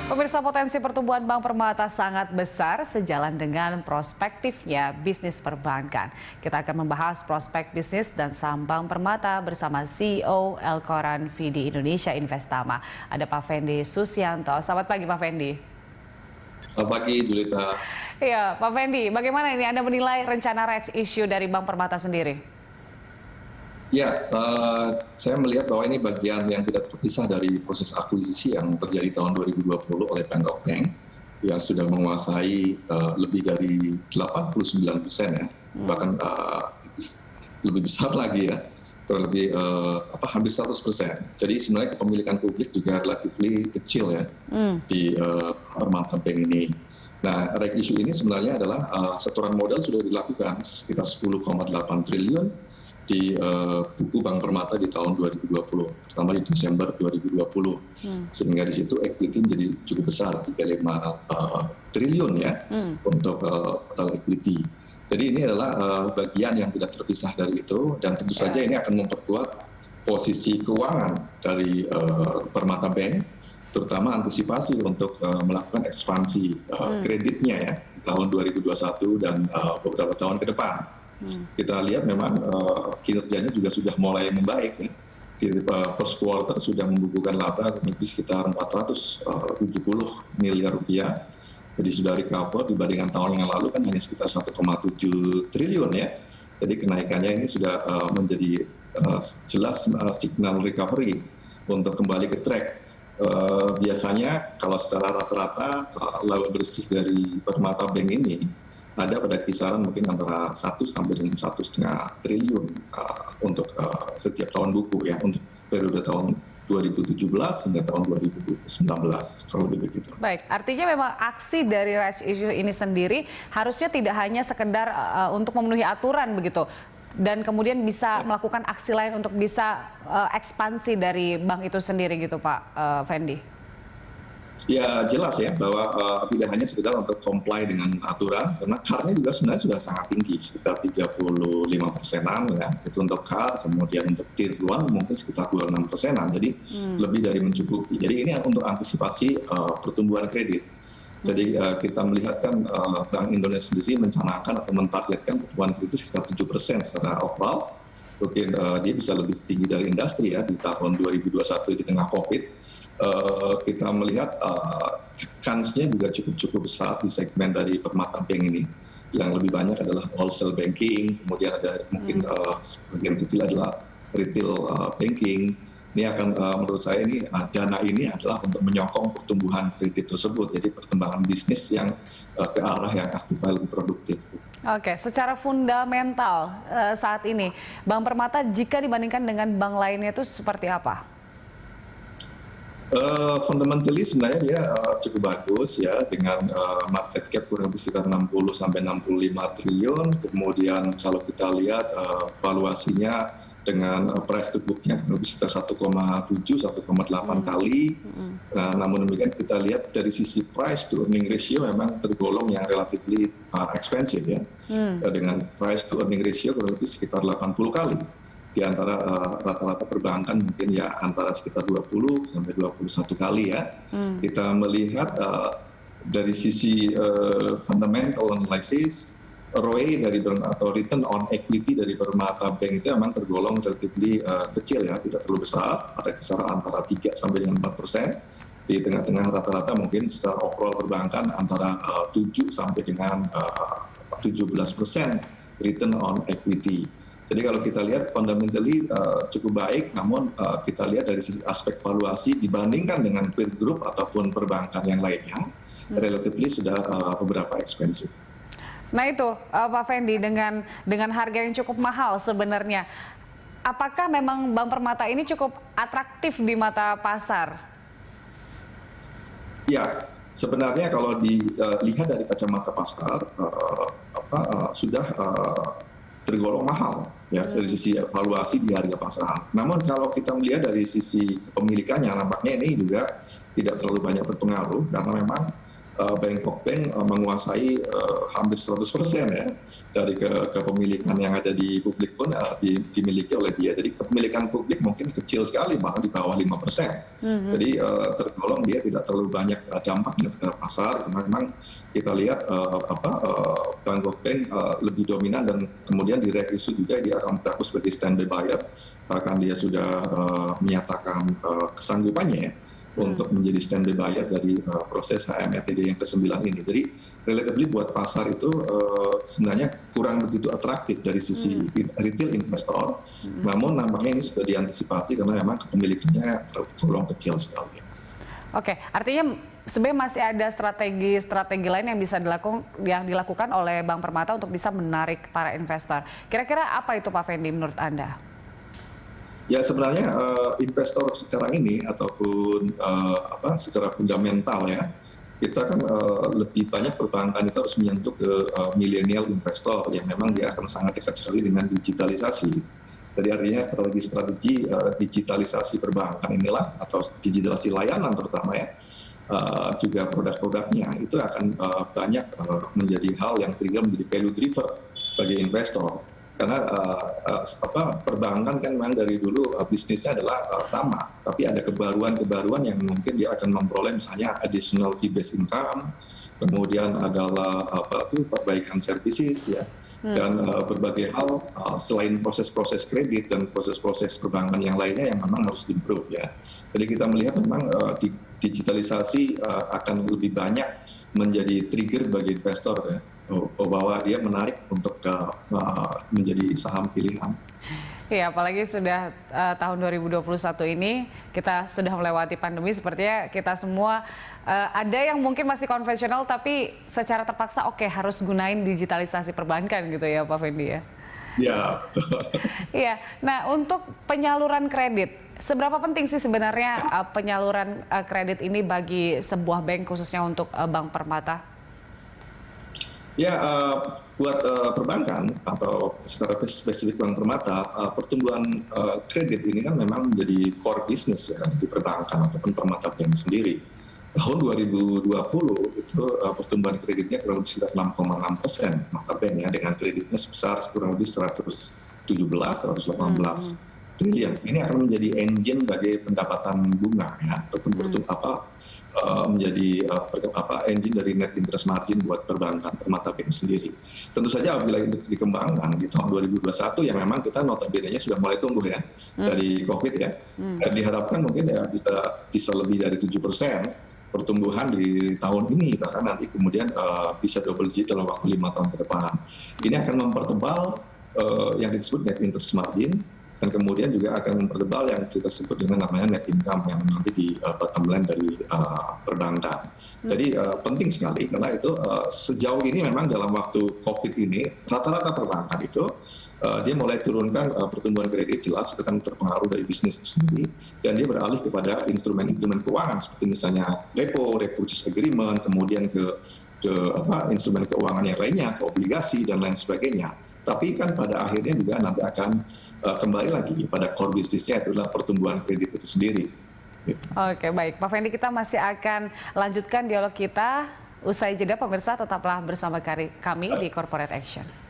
Pemirsa, potensi pertumbuhan Bank Permata sangat besar sejalan dengan prospektifnya bisnis perbankan. Kita akan membahas prospek bisnis dan saham Bank Permata bersama CEO Elkoran Vidi Indonesia Investama. Ada Pak Fendi Susianto. Selamat pagi Pak Fendi. Selamat pagi Julita. Iya, Pak Fendi, bagaimana ini Anda menilai rencana rights issue dari Bank Permata sendiri? Ya, saya melihat bahwa ini bagian yang tidak terpisah dari proses akuisisi yang terjadi tahun 2020 oleh Bangkok Bank yang sudah menguasai lebih dari 89% ya, bahkan lebih besar lagi ya, lebih hampir 100%. Jadi sebenarnya kepemilikan publik juga relatif kecil ya di Permata Bank ini. Nah, rights issue ini sebenarnya adalah setoran modal sudah dilakukan sekitar 10,8 triliun di buku Bank Permata di tahun 2020, terutama di Desember 2020, sehingga di situ equity menjadi cukup besar, 35 triliun ya untuk total equity. Jadi ini adalah bagian yang tidak terpisah dari itu, dan tentu saja ini akan memperkuat posisi keuangan dari Permata Bank, terutama antisipasi untuk melakukan ekspansi kreditnya ya di tahun 2021 dan beberapa tahun ke depan. Kita lihat memang kinerjanya juga sudah mulai membaik ya. Di first quarter sudah membukukan laba lebih sekitar 470 miliar rupiah. Jadi sudah recover dibandingkan tahun yang lalu kan hanya sekitar 1,7 triliun ya. Jadi kenaikannya ini sudah menjadi jelas signal recovery untuk kembali ke track. Biasanya kalau secara rata-rata laba bersih dari Permata Bank ini ada pada kisaran mungkin antara 1 sampai dengan 1,5 triliun untuk setiap tahun buku ya, untuk periode tahun 2017 hingga tahun 2019, kalau begitu. Baik, artinya memang aksi dari rights issue ini sendiri harusnya tidak hanya sekedar untuk memenuhi aturan begitu, dan kemudian bisa melakukan aksi lain untuk bisa ekspansi dari bank itu sendiri gitu Pak Fendi. Ya jelas ya bahwa tidak hanya sekedar untuk comply dengan aturan, karena CAR-nya juga sebenarnya sudah sangat tinggi, sekitar 35%-an ya, itu untuk CAR, kemudian untuk Tier 1 mungkin sekitar 26%-an, jadi lebih dari mencukupi. Jadi ini untuk antisipasi pertumbuhan kredit. Jadi kita melihat kan Bank Indonesia sendiri mencanangkan atau mentargetkan pertumbuhan kredit sekitar 7% secara overall, mungkin dia bisa lebih tinggi dari industri ya di tahun 2021 di tengah COVID. Kita melihat kansnya juga cukup besar di segmen dari Permata Bank ini. Yang lebih banyak adalah wholesale banking, kemudian ada mungkin sebagian kecil adalah retail banking. Ini akan menurut saya ini dana ini adalah untuk menyokong pertumbuhan kredit tersebut. Jadi perkembangan bisnis yang ke arah yang aktif dan lebih produktif. Oke, secara fundamental saat ini Bank Permata jika dibandingkan dengan bank lainnya itu seperti apa? Fundamentally sebenarnya dia cukup bagus ya, dengan market cap kurang lebih sekitar 60 sampai 65 triliun. Kemudian kalau kita lihat valuasinya dengan price to book-nya kurang lebih sekitar 1,7 1,8 kali. Namun demikian kita lihat dari sisi price to earning ratio memang tergolong yang relatively expensive ya. Dengan price to earning ratio kurang lebih sekitar 80 kali. Di antara rata-rata perbankan mungkin ya antara sekitar 20 sampai 21 kali ya. Kita melihat dari sisi fundamental analysis, ROE dari atau return on equity dari Permata Bank itu memang tergolong relatively kecil ya, tidak terlalu besar, ada kisaran antara 3 sampai dengan 4%. Di tengah-tengah rata-rata mungkin secara overall perbankan antara 7 sampai dengan 17% return on equity. Jadi kalau kita lihat fundamentally cukup baik, namun kita lihat dari sisi aspek valuasi dibandingkan dengan peer group ataupun perbankan yang lainnya, relatively sudah beberapa expensive. Nah itu Pak Fendi, dengan harga yang cukup mahal sebenarnya, apakah memang Bank Permata ini cukup atraktif di mata pasar? Ya, sebenarnya kalau dilihat dari kacamata pasar, sudah tergolong mahal ya dari sisi valuasi di harga pasar. Namun kalau kita melihat dari sisi kepemilikannya, nampaknya ini juga tidak terlalu banyak berpengaruh karena memang Bangkok Bank menguasai hampir 100% ya dari kepemilikan yang ada di publik pun dimiliki oleh dia. Jadi kepemilikan publik mungkin kecil sekali, bahkan di bawah 5%. Jadi tergolong dia tidak terlalu banyak dampaknya terhadap pasar. Memang kita lihat Bangkok Bank lebih dominan dan kemudian direkisu juga dia akan berlaku sebagai standby buyer. Bahkan dia sudah menyatakan kesanggupannya ya untuk menjadi standby buyer dari proses HMRTD yang ke-9 ini. Jadi relatively buat pasar itu sebenarnya kurang begitu atraktif dari sisi retail investor. Namun nampaknya ini sudah diantisipasi karena memang kepemilikannya tergolong kecil sekali. Oke, artinya sebenarnya masih ada strategi lain yang dilakukan oleh Bank Permata untuk bisa menarik para investor. Kira-kira apa itu Pak Fendi menurut Anda? Ya sebenarnya investor sekarang ini ataupun secara fundamental ya, kita kan lebih banyak perbankan itu harus menyentuh ke milenial investor yang memang dia akan sangat dekat sekali dengan digitalisasi. Jadi artinya strategi digitalisasi perbankan inilah atau digitalisasi layanan terutama ya, juga produk-produknya itu akan banyak menjadi hal yang trigger menjadi value driver bagi investor. Karena perbankan kan memang dari dulu bisnisnya adalah sama, tapi ada kebaruan-kebaruan yang mungkin dia akan memperoleh misalnya additional fee-based income, kemudian adalah perbaikan services ya, dan berbagai hal selain proses-proses kredit dan proses-proses perbankan yang lainnya yang memang harus improve ya. Jadi kita melihat memang digitalisasi akan lebih banyak menjadi trigger bagi investor ya, bahwa dia menarik untuk menjadi saham pilihan. Iya, apalagi sudah tahun 2021 ini kita sudah melewati pandemi, sepertinya kita semua ada yang mungkin masih konvensional tapi secara terpaksa harus gunain digitalisasi perbankan gitu ya Pak Fendi ya. Ya, betul. Iya. Nah, untuk penyaluran kredit, seberapa penting sih sebenarnya penyaluran kredit ini bagi sebuah bank khususnya untuk Bank Permata? Ya, buat perbankan atau secara spesifik Bank Permata, pertumbuhan kredit ini kan memang menjadi core business ya di perbankan ataupun Permata Bank sendiri. Tahun 2020 itu pertumbuhan kreditnya kurang lebih sekitar 6,6%, Permata Bank ya, dengan kreditnya sebesar kurang lebih 117-118 triliun. Ini akan menjadi engine bagi pendapatan bunga ya, ataupun menjadi engine dari net interest margin buat perbankan Permata Bank sendiri. Tentu saja apabila dikembangkan di tahun 2021 yang memang kita notabene-nya sudah mulai tumbuh ya dari COVID ya. Dan diharapkan mungkin ya bisa lebih dari 7% pertumbuhan di tahun ini, bahkan nanti kemudian bisa double digit dalam waktu 5 tahun ke depan. Ini akan mempertebal yang disebut net interest margin, dan kemudian juga akan mempertebal yang kita sebut dengan namanya net income yang nanti di bottom line dari perbankan. Jadi penting sekali karena itu sejauh ini memang dalam waktu COVID ini rata-rata perbankan itu dia mulai turunkan pertumbuhan kredit, jelas itu kan terpengaruh dari bisnis itu sendiri, dan dia beralih kepada instrumen-instrumen keuangan seperti misalnya repo purchase agreement, kemudian ke instrumen keuangan yang lainnya, ke obligasi dan lain sebagainya. Tapi kan pada akhirnya juga nanti akan kembali lagi pada core bisnisnya, itu adalah pertumbuhan kredit itu sendiri. Oke, baik. Pak Fendi, kita masih akan lanjutkan dialog kita usai jeda. Pemirsa tetaplah bersama kami di Corporate Action.